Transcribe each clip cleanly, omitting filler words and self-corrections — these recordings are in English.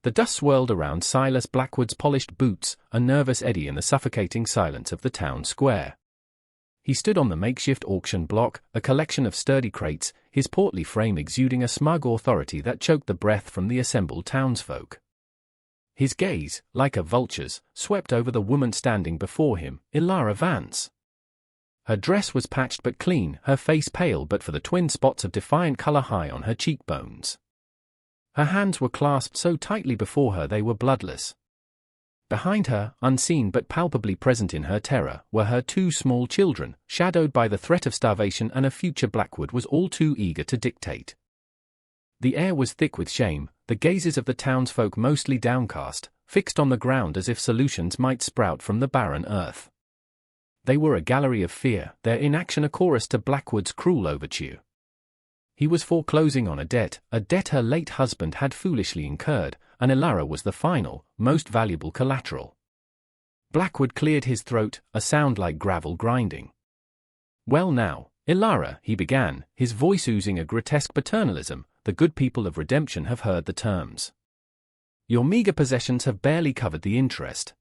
The dust swirled around Silas Blackwood's polished boots, a nervous eddy in the suffocating silence of the town square. He stood on the makeshift auction block, a collection of sturdy crates, his portly frame exuding a smug authority that choked the breath from the assembled townsfolk. His gaze, like a vulture's, swept over the woman standing before him, Ilara Vance. Her dress was patched but clean, her face pale but for the twin spots of defiant color high on her cheekbones. Her hands were clasped so tightly before her they were bloodless. Behind her, unseen but palpably present in her terror, were her two small children, shadowed by the threat of starvation and a future Blackwood was all too eager to dictate. The air was thick with shame, the gazes of the townsfolk mostly downcast, fixed on the ground as if solutions might sprout from the barren earth. They were a gallery of fear, their inaction a chorus to Blackwood's cruel overture. He was foreclosing on a debt her late husband had foolishly incurred, and Ilara was the final, most valuable collateral. Blackwood cleared his throat, a sound like gravel grinding. "Well now, Ilara," he began, his voice oozing a grotesque paternalism, "the good people of redemption have heard the terms. Your meager possessions have barely covered the interest.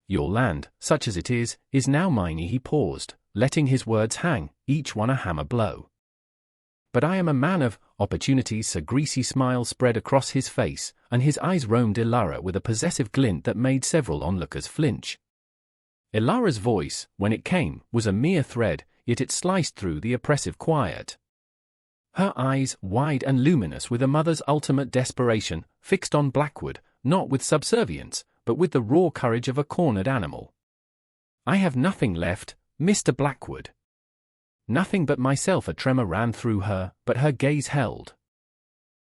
Your land, such as it is now mine." He paused, letting his words hang, each one a hammer blow. "But I am a man of opportunities." A greasy smile spread across his face, and his eyes roamed Ilara with a possessive glint that made several onlookers flinch. Ilara's voice, when it came, was a mere thread, yet it sliced through the oppressive quiet. Her eyes, wide and luminous with a mother's ultimate desperation, fixed on Blackwood, not with subservience, but with the raw courage of a cornered animal. "I have nothing left, Mr. Blackwood." Nothing but myself. A tremor ran through her, but her gaze held.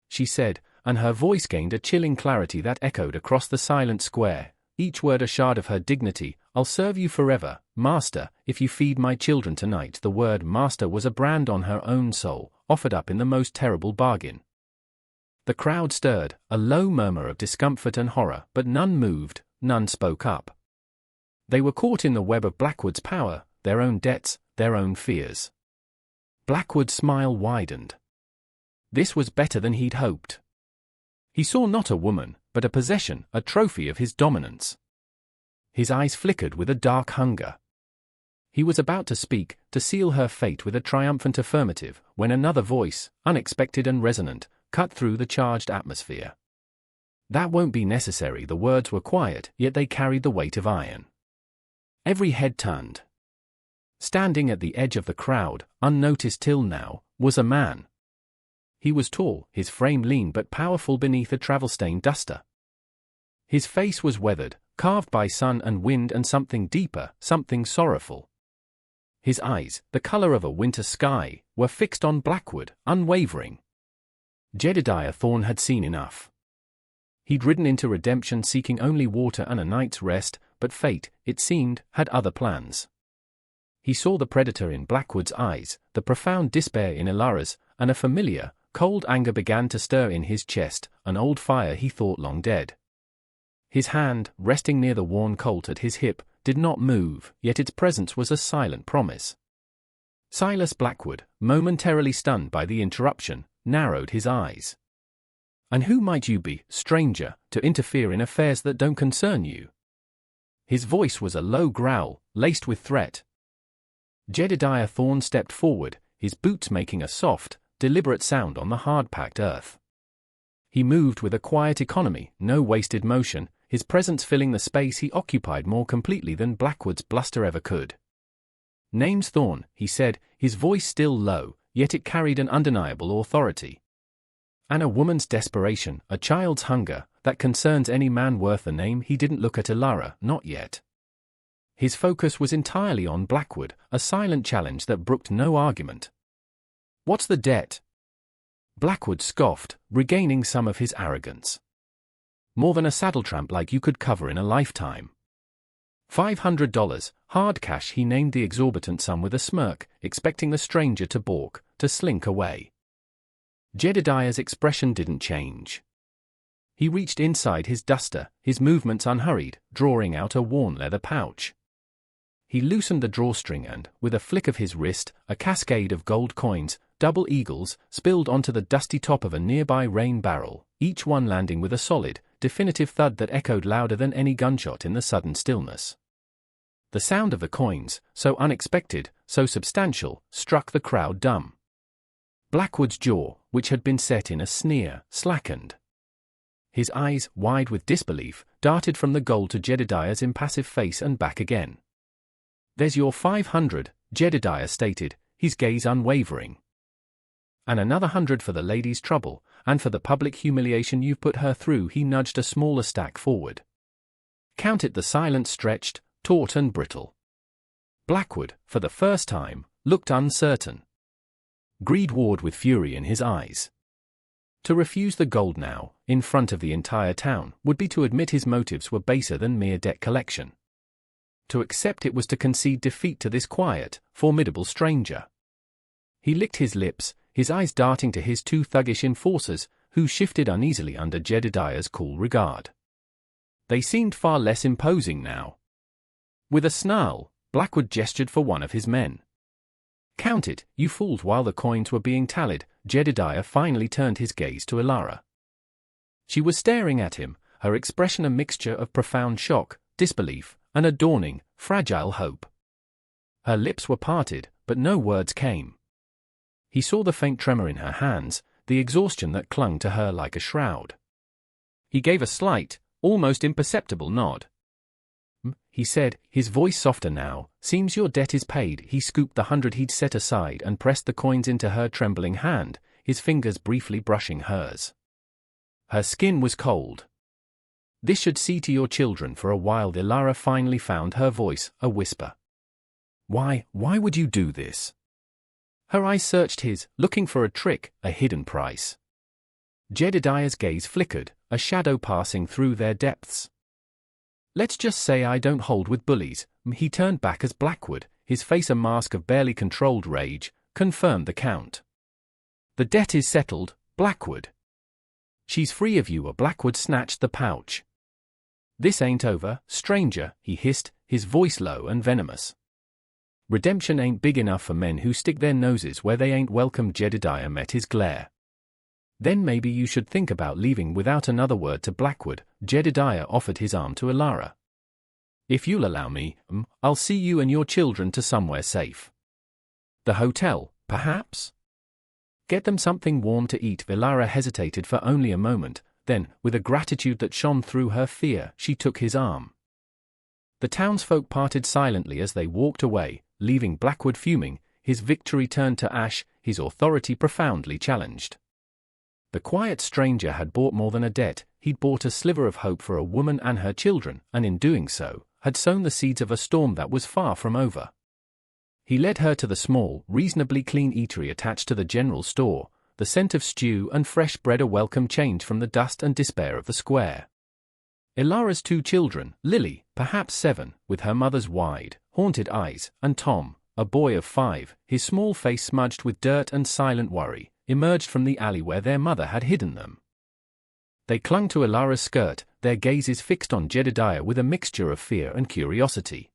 She said, and her voice gained a chilling clarity that echoed across the silent square, each word a shard of her dignity, "I'll serve you forever, master, if you feed my children tonight." The word master was a brand on her own soul, offered up in the most terrible bargain. The crowd stirred, a low murmur of discomfort and horror, but none moved, none spoke up. They were caught in the web of Blackwood's power, their own debts, their own fears. Blackwood's smile widened. This was better than he'd hoped. He saw not a woman, but a possession, a trophy of his dominance. His eyes flickered with a dark hunger. He was about to speak, to seal her fate with a triumphant affirmative, when another voice, unexpected and resonant, cut through the charged atmosphere. "That won't be necessary." The words were quiet, yet they carried the weight of iron. Every head turned. Standing at the edge of the crowd, unnoticed till now, was a man. He was tall, his frame lean but powerful beneath a travel-stained duster. His face was weathered, carved by sun and wind and something deeper, something sorrowful. His eyes, the color of a winter sky, were fixed on Blackwood, unwavering. Jedediah Thorne had seen enough. He'd ridden into redemption seeking only water and a night's rest, but fate, it seemed, had other plans. He saw the predator in Blackwood's eyes, the profound despair in Ilara's, and a familiar, cold anger began to stir in his chest, an old fire he thought long dead. His hand, resting near the worn Colt at his hip, did not move, yet its presence was a silent promise. Silas Blackwood, momentarily stunned by the interruption, narrowed his eyes. "And who might you be, stranger, to interfere in affairs that don't concern you?" His voice was a low growl, laced with threat. Jedediah Thorne stepped forward, his boots making a soft, deliberate sound on the hard-packed earth. He moved with a quiet economy, no wasted motion, his presence filling the space he occupied more completely than Blackwood's bluster ever could. "Name's Thorne," he said, his voice still low, yet it carried an undeniable authority. "And a woman's desperation, a child's hunger, that concerns any man worth a name." He didn't look at Ilara, not yet. His focus was entirely on Blackwood, a silent challenge that brooked no argument. "What's the debt?" Blackwood scoffed, regaining some of his arrogance. "More than a saddle tramp like you could cover in a lifetime." $500, hard cash. He named the exorbitant sum with a smirk, expecting the stranger to balk, to slink away. Jedediah's expression didn't change. He reached inside his duster, his movements unhurried, drawing out a worn leather pouch. He loosened the drawstring and, with a flick of his wrist, a cascade of gold coins, double eagles, spilled onto the dusty top of a nearby rain barrel, each one landing with a solid, definitive thud that echoed louder than any gunshot in the sudden stillness. The sound of the coins, so unexpected, so substantial, struck the crowd dumb. Blackwood's jaw, which had been set in a sneer, slackened. His eyes, wide with disbelief, darted from the gold to Jedediah's impassive face and back again. "There's your 500, Jedediah stated, his gaze unwavering. "And another 100 for the lady's trouble, and for the public humiliation you've put her through." He nudged a smaller stack forward. "Count it." The silence stretched, taut and brittle. Blackwood, for the first time, looked uncertain. Greed warred with fury in his eyes. To refuse the gold now, in front of the entire town, would be to admit his motives were baser than mere debt collection. To accept it was to concede defeat to this quiet, formidable stranger. He licked his lips, his eyes darting to his two thuggish enforcers, who shifted uneasily under Jedediah's cool regard. They seemed far less imposing now. With a snarl, Blackwood gestured for one of his men. "Count it, you fools." While the coins were being tallied, Jedediah finally turned his gaze to Ilara. She was staring at him, her expression a mixture of profound shock, disbelief, and a dawning, fragile hope. Her lips were parted, but no words came. He saw the faint tremor in her hands, the exhaustion that clung to her like a shroud. He gave a slight, almost imperceptible nod. He said, his voice softer now, "Seems your debt is paid." He scooped the 100 he'd set aside and pressed the coins into her trembling hand, his fingers briefly brushing hers. Her skin was cold. "This should see to your children." For a while Ilara finally found her voice, a whisper. Why would you do this?" Her eyes searched his, looking for a trick, a hidden price. Jedediah's gaze flickered, a shadow passing through their depths. "Let's just say I don't hold with bullies." He turned back as Blackwood, his face a mask of barely controlled rage, confirmed the count. "The debt is settled, Blackwood." "She's free of you." Blackwood snatched the pouch. "This ain't over, stranger," he hissed, his voice low and venomous. "Redemption ain't big enough for men who stick their noses where they ain't welcome." Jedediah met his glare. "Then maybe you should think about leaving." Without another word to Blackwood, Jedediah offered his arm to Ilara. "If you'll allow me, I'll see you and your children to somewhere safe. The hotel, perhaps? Get them something warm to eat." Ilara hesitated for only a moment, then, with a gratitude that shone through her fear, she took his arm. The townsfolk parted silently as they walked away, leaving Blackwood fuming, his victory turned to ash, his authority profoundly challenged. The quiet stranger had bought more than a debt. He'd bought a sliver of hope for a woman and her children, and in doing so, had sown the seeds of a storm that was far from over. He led her to the small, reasonably clean eatery attached to the general store, the scent of stew and fresh bread a welcome change from the dust and despair of the square. Ilara's two children, Lily, perhaps 7, with her mother's wide, haunted eyes, and Tom, a boy of 5, his small face smudged with dirt and silent worry, emerged from the alley where their mother had hidden them. They clung to Ilara's skirt, their gazes fixed on Jedediah with a mixture of fear and curiosity.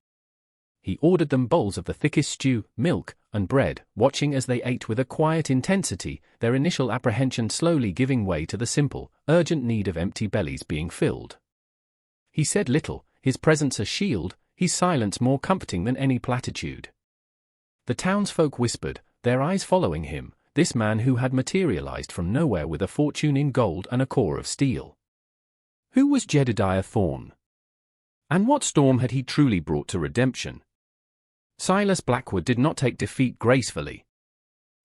He ordered them bowls of the thickest stew, milk, and bread, watching as they ate with a quiet intensity, their initial apprehension slowly giving way to the simple, urgent need of empty bellies being filled. He said little, his presence a shield, his silence more comforting than any platitude. The townsfolk whispered, their eyes following him, this man who had materialized from nowhere with a fortune in gold and a core of steel. Who was Jedediah Thorne? And what storm had he truly brought to redemption? Silas Blackwood did not take defeat gracefully.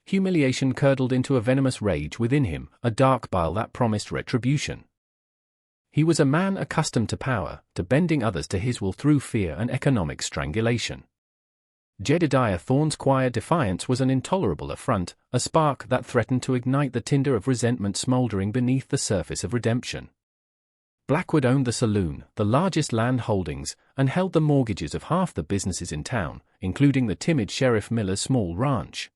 Humiliation curdled into a venomous rage within him, a dark bile that promised retribution. He was a man accustomed to power, to bending others to his will through fear and economic strangulation. Jedediah Thorne's quiet defiance was an intolerable affront, a spark that threatened to ignite the tinder of resentment smoldering beneath the surface of redemption. Blackwood owned the saloon, the largest land holdings, and held the mortgages of half the businesses in town, including the timid Sheriff Miller's small ranch.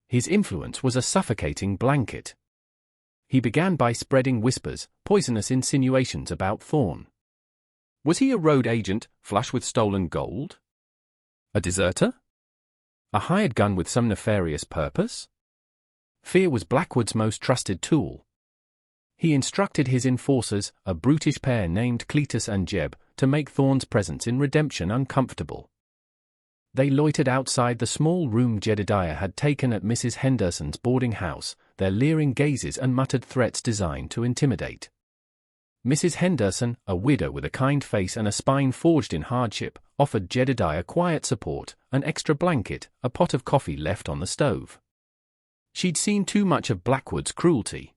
His influence was a suffocating blanket. He began by spreading whispers, poisonous insinuations about Thorne. Was he a road agent, flush with stolen gold? A deserter? A hired gun with some nefarious purpose? Fear was Blackwood's most trusted tool. He instructed his enforcers, a brutish pair named Cletus and Jeb, to make Thorn's presence in redemption uncomfortable. They loitered outside the small room Jedediah had taken at Mrs. Henderson's boarding house, their leering gazes and muttered threats designed to intimidate. Mrs. Henderson, a widow with a kind face and a spine forged in hardship, offered Jedediah quiet support, an extra blanket, a pot of coffee left on the stove. She'd seen too much of Blackwood's cruelty.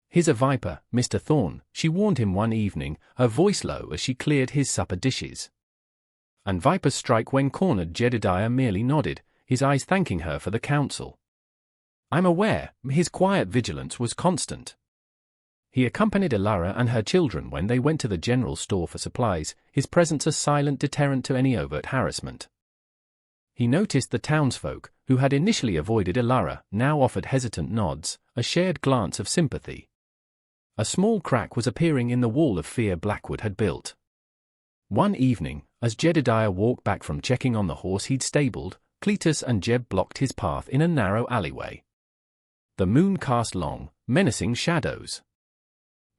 "Here's a viper, Mr. Thorn," she warned him one evening, her voice low as she cleared his supper dishes. "And vipers strike when cornered." Jedediah merely nodded, his eyes thanking her for the counsel. "I'm aware." His quiet vigilance was constant. He accompanied Elara and her children when they went to the general store for supplies, his presence a silent deterrent to any overt harassment. He noticed the townsfolk, who had initially avoided Elara, now offered hesitant nods, a shared glance of sympathy. A small crack was appearing in the wall of fear Blackwood had built. One evening, as Jedediah walked back from checking on the horse he'd stabled, Cletus and Jeb blocked his path in a narrow alleyway. The moon cast long, menacing shadows.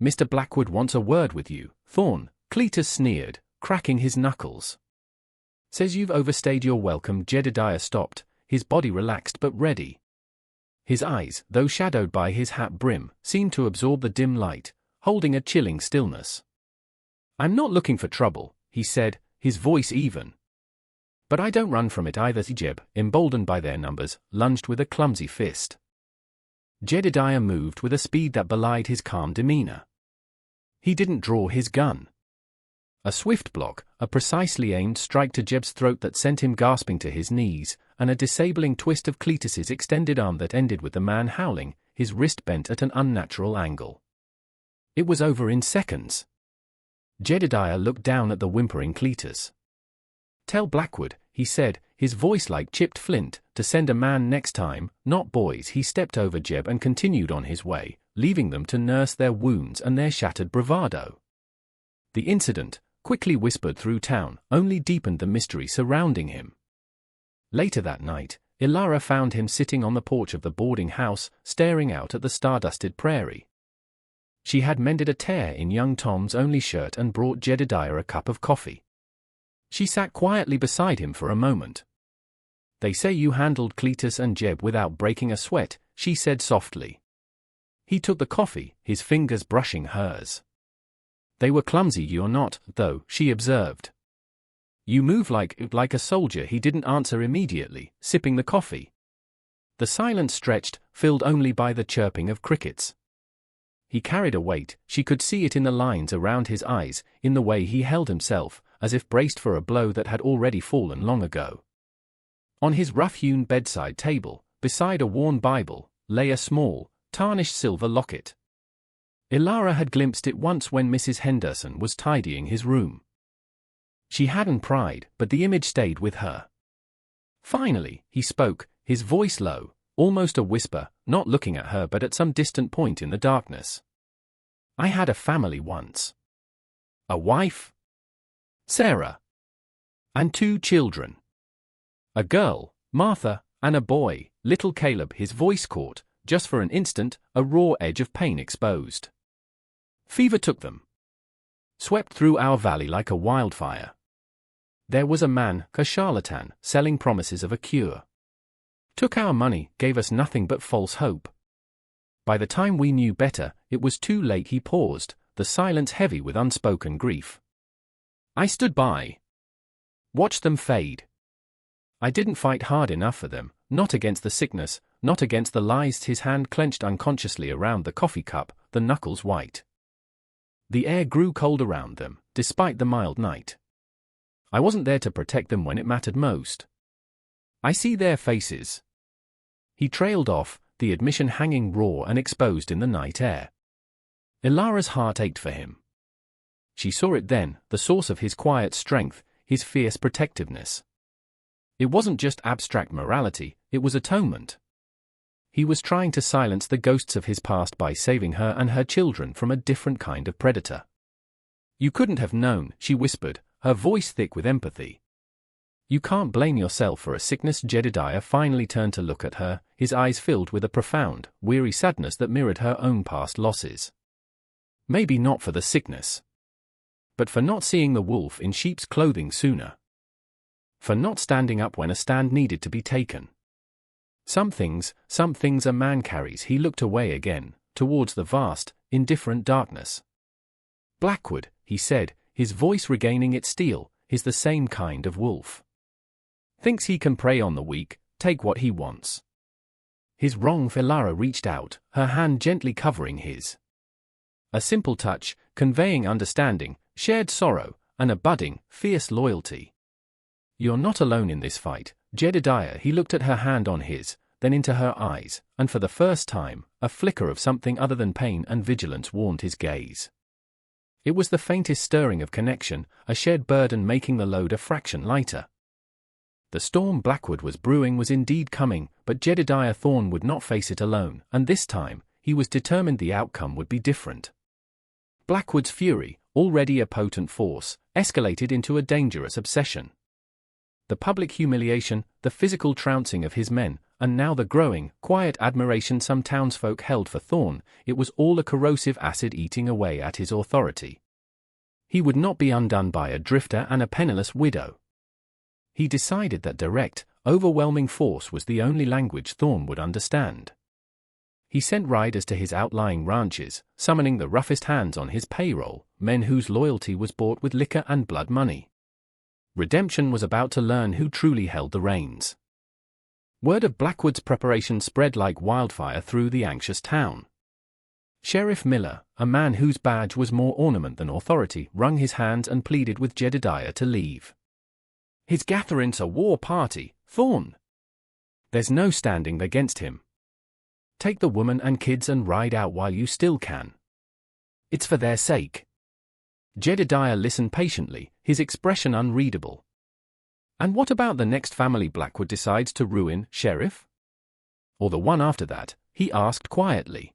"Mr. Blackwood wants a word with you, Thorn," Cletus sneered, cracking his knuckles. "Says you've overstayed your welcome." Jedediah stopped, his body relaxed but ready. His eyes, though shadowed by his hat brim, seemed to absorb the dim light, holding a chilling stillness. "I'm not looking for trouble," he said, his voice even. "But I don't run from it either." Jeb, emboldened by their numbers, lunged with a clumsy fist. Jedediah moved with a speed that belied his calm demeanor. He didn't draw his gun. A swift block, a precisely aimed strike to Jeb's throat that sent him gasping to his knees, and a disabling twist of Cletus's extended arm that ended with the man howling, his wrist bent at an unnatural angle. It was over in seconds. Jedediah looked down at the whimpering Cletus. "Tell Blackwood," he said, his voice like chipped flint, "to send a man next time, not boys." He stepped over Jeb and continued on his way, leaving them to nurse their wounds and their shattered bravado. The incident, quickly whispered through town, only deepened the mystery surrounding him. Later that night, Elara found him sitting on the porch of the boarding house, staring out at the stardusted prairie. She had mended a tear in young Tom's only shirt and brought Jedediah a cup of coffee. She sat quietly beside him for a moment. "They say you handled Cletus and Jeb without breaking a sweat," she said softly. He took the coffee, his fingers brushing hers. "They were clumsy. You're not, though," she observed. "You move like a soldier." He didn't answer immediately, sipping the coffee. The silence stretched, filled only by the chirping of crickets. He carried a weight, she could see it in the lines around his eyes, in the way he held himself, as if braced for a blow that had already fallen long ago. On his rough-hewn bedside table, beside a worn Bible, lay a small, tarnished silver locket. Elara had glimpsed it once when Mrs. Henderson was tidying his room. She hadn't pried, but the image stayed with her. Finally, he spoke, his voice low, almost a whisper, not looking at her but at some distant point in the darkness. "I had a family once. A wife, Sarah, and 2 children. A girl, Martha, and a boy, little Caleb." His voice caught, just for an instant, a raw edge of pain exposed. "Fever took them. Swept through our valley like a wildfire. There was a man, a charlatan, selling promises of a cure. Took our money, gave us nothing but false hope. By the time we knew better, it was too late." He paused, the silence heavy with unspoken grief. "I stood by. Watched them fade. I didn't fight hard enough for them, not against the sickness, not against the lies." His hand clenched unconsciously around the coffee cup, the knuckles white. The air grew cold around them, despite the mild night. "I wasn't there to protect them when it mattered most. I see their faces." He trailed off, the admission hanging raw and exposed in the night air. Elara's heart ached for him. She saw it then, the source of his quiet strength, his fierce protectiveness. It wasn't just abstract morality, it was atonement. He was trying to silence the ghosts of his past by saving her and her children from a different kind of predator. "You couldn't have known," she whispered, her voice thick with empathy. "You can't blame yourself for a sickness." Jedediah finally turned to look at her, his eyes filled with a profound, weary sadness that mirrored her own past losses. Maybe not for the sickness, but for not seeing the wolf in sheep's clothing sooner. For not standing up when a stand needed to be taken. Some things a man carries. He looked away again, towards the vast, indifferent darkness. Blackwood, he said, his voice regaining its steel, is the same kind of wolf. Thinks he can prey on the weak, take what he wants. His wrong. Ilara reached out, her hand gently covering his. A simple touch, conveying understanding, shared sorrow, and a budding, fierce loyalty. You're not alone in this fight, Jedediah. He looked at her hand on his, then into her eyes, and for the first time, a flicker of something other than pain and vigilance warmed his gaze. It was the faintest stirring of connection, a shared burden making the load a fraction lighter. The storm Blackwood was brewing was indeed coming, but Jedediah Thorne would not face it alone, and this time, he was determined the outcome would be different. Blackwood's fury, already a potent force, escalated into a dangerous obsession. The public humiliation, the physical trouncing of his men, and now the growing, quiet admiration some townsfolk held for Thorne, it was all a corrosive acid eating away at his authority. He would not be undone by a drifter and a penniless widow. He decided that direct, overwhelming force was the only language Thorne would understand. He sent riders to his outlying ranches, summoning the roughest hands on his payroll, men whose loyalty was bought with liquor and blood money. Redemption was about to learn who truly held the reins. Word of Blackwood's preparation spread like wildfire through the anxious town. Sheriff Miller, a man whose badge was more ornament than authority, wrung his hands and pleaded with Jedediah to leave. He's gathering a war party, Thorne. There's no standing against him. Take the woman and kids and ride out while you still can. It's for their sake. Jedediah listened patiently, his expression unreadable. And what about the next family Blackwood decides to ruin, Sheriff? Or the one after that, he asked quietly.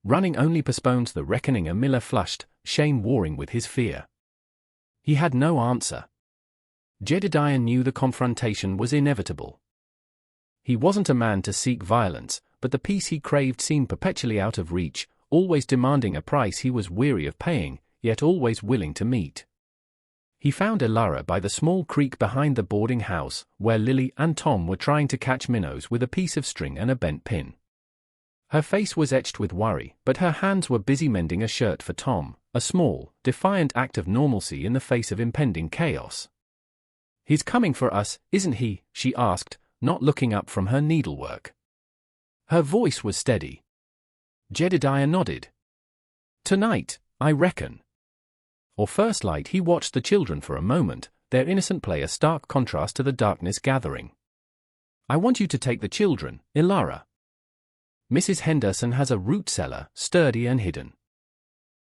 Running only postpones the reckoning. Miller flushed, shame warring with his fear. He had no answer. Jedediah knew the confrontation was inevitable. He wasn't a man to seek violence, but the peace he craved seemed perpetually out of reach, always demanding a price he was weary of paying, yet always willing to meet. He found Ilara by the small creek behind the boarding house, where Lily and Tom were trying to catch minnows with a piece of string and a bent pin. Her face was etched with worry, but her hands were busy mending a shirt for Tom, a small, defiant act of normalcy in the face of impending chaos. He's coming for us, isn't he? She asked, not looking up from her needlework. Her voice was steady. Jedediah nodded. Tonight, I reckon. Or first light. He watched the children for a moment, their innocent play a stark contrast to the darkness gathering. I want you to take the children, Ilara. Mrs. Henderson has a root cellar, sturdy and hidden.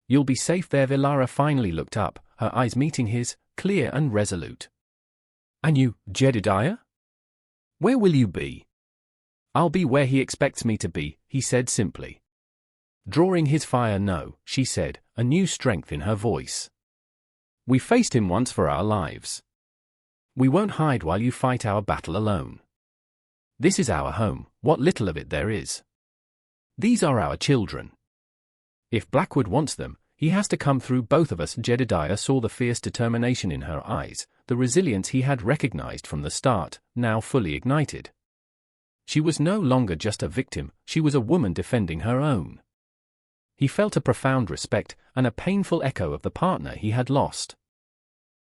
You'll be safe there. Ilara finally looked up, her eyes meeting his, clear and resolute. And you, Jedediah? Where will you be? I'll be where he expects me to be, he said simply. Drawing his fire. No, she said, a new strength in her voice. We faced him once for our lives. We won't hide while you fight our battle alone. This is our home, what little of it there is. These are our children. If Blackwood wants them, he has to come through both of us. Jedediah saw the fierce determination in her eyes, the resilience he had recognized from the start, now fully ignited. She was no longer just a victim, she was a woman defending her own. He felt a profound respect and a painful echo of the partner he had lost.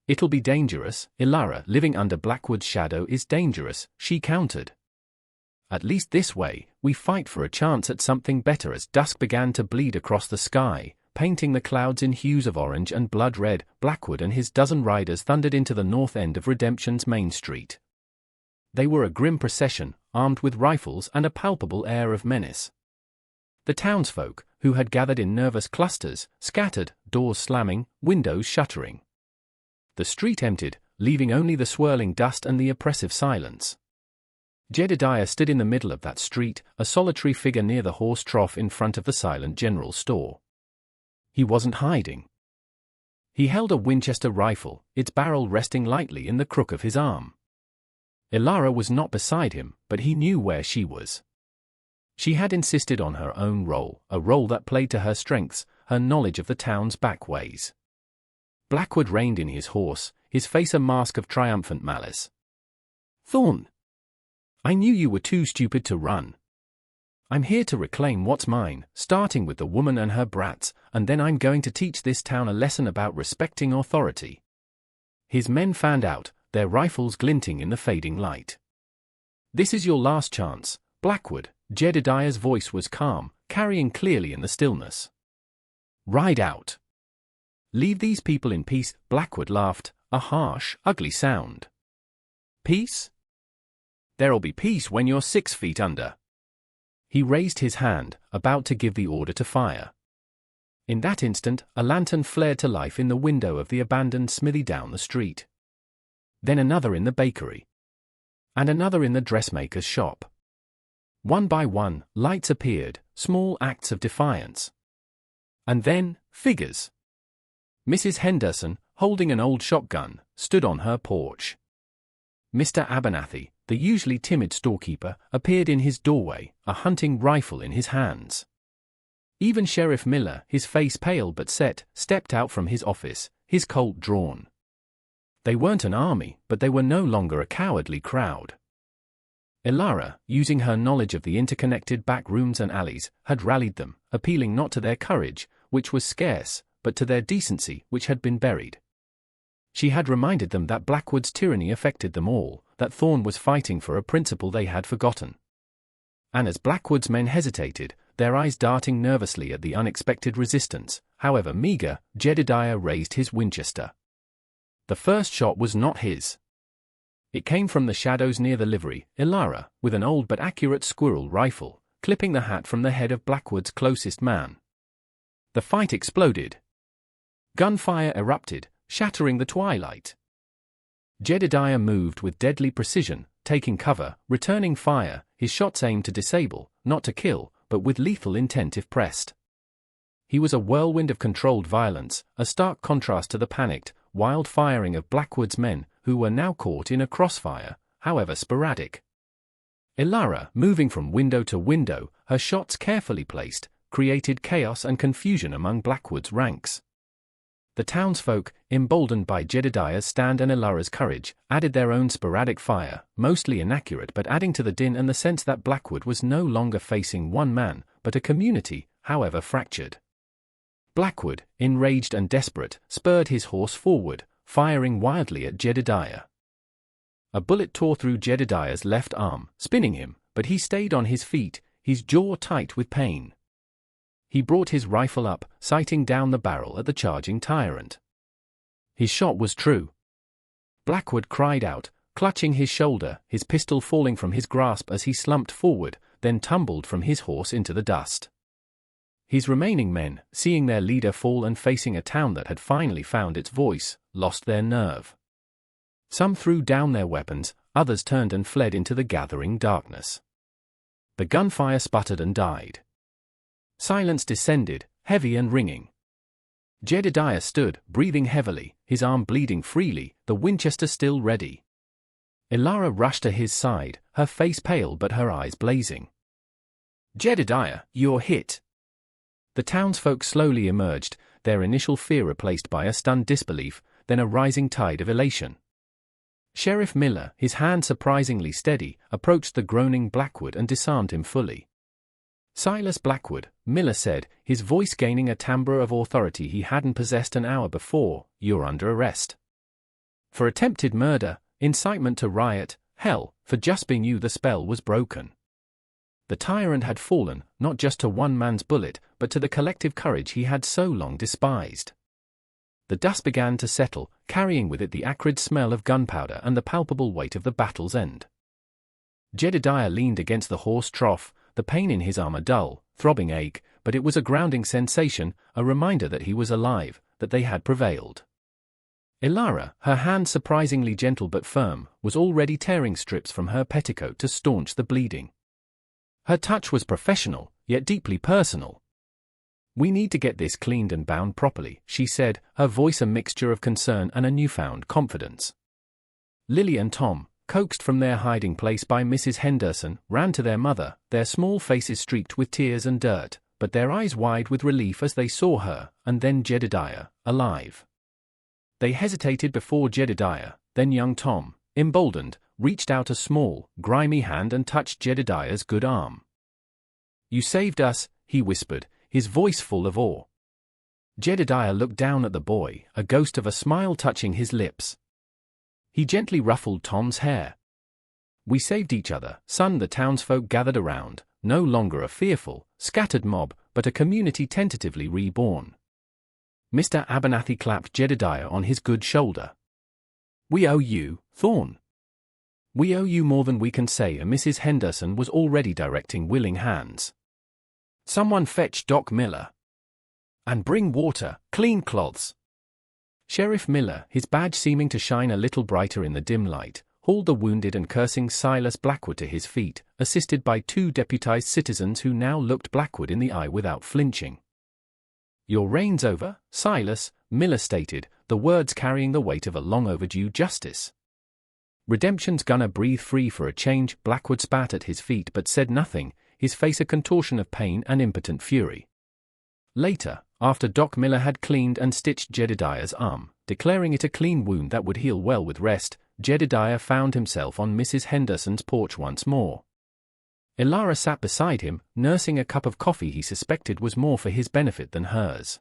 It'll be dangerous, Ilara. Living under Blackwood's shadow is dangerous, she countered. At least this way, we fight for a chance at something better. As dusk began to bleed across the sky, painting the clouds in hues of orange and blood red, Blackwood and his dozen riders thundered into the north end of Redemption's main street. They were a grim procession, armed with rifles and a palpable air of menace. The townsfolk, who had gathered in nervous clusters, scattered, doors slamming, windows shuttering. The street emptied, leaving only the swirling dust and the oppressive silence. Jedediah stood in the middle of that street, a solitary figure near the horse trough in front of the silent general store. He wasn't hiding. He held a Winchester rifle, its barrel resting lightly in the crook of his arm. Ilara was not beside him, but he knew where she was. She had insisted on her own role, a role that played to her strengths, her knowledge of the town's back ways. Blackwood reined in his horse, his face a mask of triumphant malice. "Thorn! I knew you were too stupid to run. I'm here to reclaim what's mine, starting with the woman and her brats, and then I'm going to teach this town a lesson about respecting authority." His men fanned out, their rifles glinting in the fading light. "This is your last chance, Blackwood." Jedediah's voice was calm, carrying clearly in the stillness. "Ride out. Leave these people in peace." Blackwood laughed, a harsh, ugly sound. "Peace? There'll be peace when you're 6 feet under." He raised his hand, about to give the order to fire. In that instant, a lantern flared to life in the window of the abandoned smithy down the street. Then another in the bakery. And another in the dressmaker's shop. One by one, lights appeared, small acts of defiance. And then, figures. Mrs. Henderson, holding an old shotgun, stood on her porch. Mr. Abernathy, the usually timid storekeeper, appeared in his doorway, a hunting rifle in his hands. Even Sheriff Miller, his face pale but set, stepped out from his office, his Colt drawn. They weren't an army, but they were no longer a cowardly crowd. Elara, using her knowledge of the interconnected back rooms and alleys, had rallied them, appealing not to their courage, which was scarce, but to their decency, which had been buried. She had reminded them that Blackwood's tyranny affected them all, that Thorn was fighting for a principle they had forgotten. And as Blackwood's men hesitated, their eyes darting nervously at the unexpected resistance, however meager, Jedediah raised his Winchester. The first shot was not his. It came from the shadows near the livery, Elara, with an old but accurate squirrel rifle, clipping the hat from the head of Blackwood's closest man. The fight exploded. Gunfire erupted, shattering the twilight. Jedediah moved with deadly precision, taking cover, returning fire, his shots aimed to disable, not to kill, but with lethal intent if pressed. He was a whirlwind of controlled violence, a stark contrast to the panicked, wild firing of Blackwood's men, who were now caught in a crossfire, however sporadic. Elara, moving from window to window, her shots carefully placed, created chaos and confusion among Blackwood's ranks. The townsfolk, emboldened by Jedediah's stand and Elara's courage, added their own sporadic fire, mostly inaccurate but adding to the din and the sense that Blackwood was no longer facing one man, but a community, however fractured. Blackwood, enraged and desperate, spurred his horse forward, firing wildly at Jedediah. A bullet tore through Jedediah's left arm, spinning him, but he stayed on his feet, his jaw tight with pain. He brought his rifle up, sighting down the barrel at the charging tyrant. His shot was true. Blackwood cried out, clutching his shoulder, his pistol falling from his grasp as he slumped forward, then tumbled from his horse into the dust. His remaining men, seeing their leader fall and facing a town that had finally found its voice, lost their nerve. Some threw down their weapons, others turned and fled into the gathering darkness. The gunfire sputtered and died. Silence descended, heavy and ringing. Jedediah stood, breathing heavily, his arm bleeding freely, the Winchester still ready. Elara rushed to his side, her face pale but her eyes blazing. "Jedediah, you're hit." The townsfolk slowly emerged, their initial fear replaced by a stunned disbelief, then a rising tide of elation. Sheriff Miller, his hand surprisingly steady, approached the groaning Blackwood and disarmed him fully. "Silas Blackwood," Miller said, his voice gaining a timbre of authority he hadn't possessed an hour before, "you're under arrest. For attempted murder, incitement to riot, hell, for just being you the spell was broken." The tyrant had fallen, not just to one man's bullet, but to the collective courage he had so long despised. The dust began to settle, carrying with it the acrid smell of gunpowder and the palpable weight of the battle's end. Jedediah leaned against the horse trough, the pain in his arm a dull, throbbing ache, but it was a grounding sensation, a reminder that he was alive, that they had prevailed. Elara, her hand surprisingly gentle but firm, was already tearing strips from her petticoat to staunch the bleeding. Her touch was professional, yet deeply personal. "We need to get this cleaned and bound properly," she said, her voice a mixture of concern and a newfound confidence. Lily and Tom, coaxed from their hiding place by Mrs. Henderson, ran to their mother, their small faces streaked with tears and dirt, but their eyes wide with relief as they saw her, and then Jedediah, alive. They hesitated before Jedediah, then young Tom, emboldened, reached out a small, grimy hand and touched Jedediah's good arm. "You saved us," he whispered, his voice full of awe. Jedediah looked down at the boy, a ghost of a smile touching his lips. He gently ruffled Tom's hair. "We saved each other, son." The townsfolk gathered around, no longer a fearful, scattered mob, but a community tentatively reborn. Mr. Abernathy clapped Jedediah on his good shoulder. "We owe you, Thorn. We owe you more than we can say." And Mrs. Henderson was already directing willing hands. "Someone fetch Doc Miller. And bring water, clean cloths." Sheriff Miller, his badge seeming to shine a little brighter in the dim light, hauled the wounded and cursing Silas Blackwood to his feet, assisted by 2 deputized citizens who now looked Blackwood in the eye without flinching. "Your reign's over, Silas," Miller stated, the words carrying the weight of a long-overdue justice. "Redemption's gonna breathe free for a change." Blackwood spat at his feet but said nothing, his face a contortion of pain and impotent fury. Later, after Doc Miller had cleaned and stitched Jedediah's arm, declaring it a clean wound that would heal well with rest, Jedediah found himself on Mrs. Henderson's porch once more. Elara sat beside him, nursing a cup of coffee he suspected was more for his benefit than hers.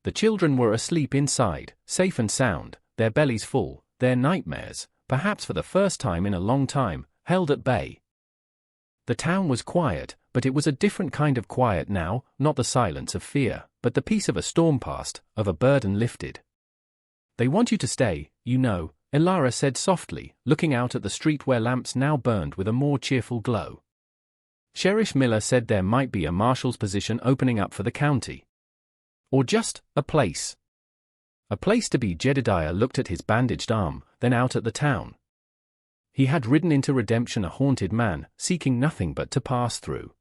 The children were asleep inside, safe and sound, their bellies full, their nightmares, perhaps for the first time in a long time, held at bay. The town was quiet, but it was a different kind of quiet now, not the silence of fear, but the peace of a storm past, of a burden lifted. "They want you to stay, you know," Elara said softly, looking out at the street where lamps now burned with a more cheerful glow. Sheriff Miller said there might be a marshal's position opening up for the county. Or just a place. A place to be. Jedediah looked at his bandaged arm, then out at the town. He had ridden into Redemption a haunted man, seeking nothing but to pass through.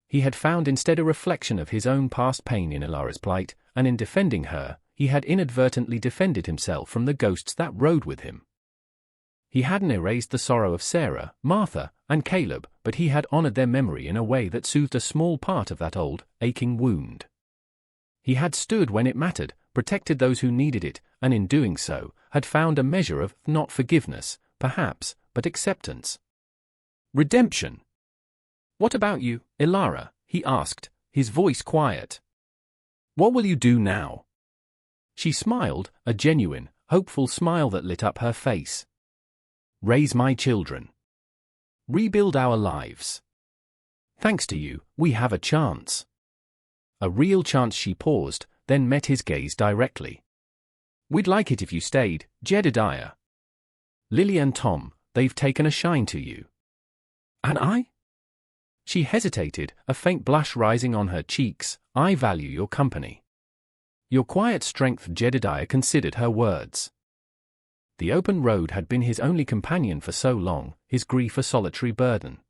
He had found instead a reflection of his own past pain in Elara's plight, and in defending her, he had inadvertently defended himself from the ghosts that rode with him. He hadn't erased the sorrow of Sarah, Martha, and Caleb, but he had honored their memory in a way that soothed a small part of that old, aching wound. He had stood when it mattered, protected those who needed it, and in doing so, had found a measure of, not forgiveness, perhaps, but acceptance. "Redemption. What about you, Elara?" he asked, his voice quiet. "What will you do now?" She smiled, a genuine, hopeful smile that lit up her face. "Raise my children. Rebuild our lives. Thanks to you, we have a chance." A real chance. She paused, then met his gaze directly. "We'd like it if you stayed, Jedediah. Lily and Tom, they've taken a shine to you." "And I?" She hesitated, a faint blush rising on her cheeks. "I value your company. Your quiet strength." Jedediah considered her words. The open road had been his only companion for so long, his grief a solitary burden.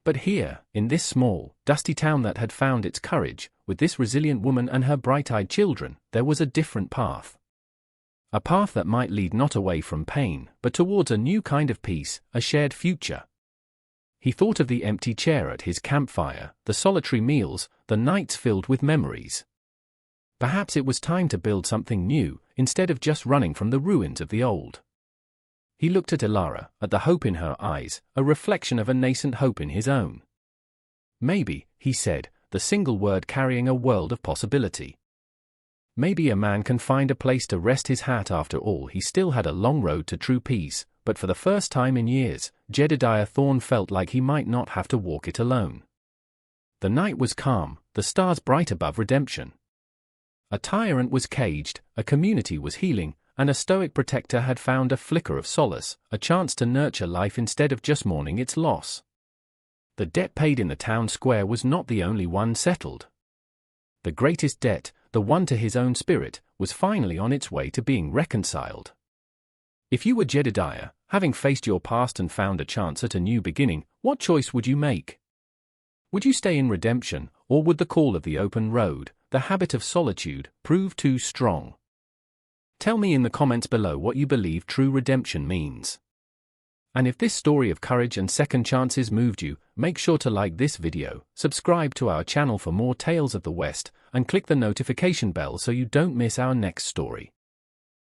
But here, in this small, dusty town that had found its courage, with this resilient woman and her bright-eyed children, there was a different path. A path that might lead not away from pain, but towards a new kind of peace, a shared future. He thought of the empty chair at his campfire, the solitary meals, the nights filled with memories. Perhaps it was time to build something new, instead of just running from the ruins of the old. He looked at Elara, at the hope in her eyes, a reflection of a nascent hope in his own. "Maybe," he said, the single word carrying a world of possibility. "Maybe a man can find a place to rest his hat after all." He still had a long road to true peace, but for the first time in years, Jedediah Thorn felt like he might not have to walk it alone. The night was calm, the stars bright above Redemption. A tyrant was caged, a community was healing, and a stoic protector had found a flicker of solace, a chance to nurture life instead of just mourning its loss. The debt paid in the town square was not the only one settled. The greatest debt, the one to his own spirit, was finally on its way to being reconciled. If you were Jedediah, having faced your past and found a chance at a new beginning, what choice would you make? Would you stay in Redemption, or would the call of the open road, the habit of solitude, prove too strong? Tell me in the comments below what you believe true redemption means. And if this story of courage and second chances moved you, make sure to like this video, subscribe to our channel for more tales of the West, and click the notification bell so you don't miss our next story.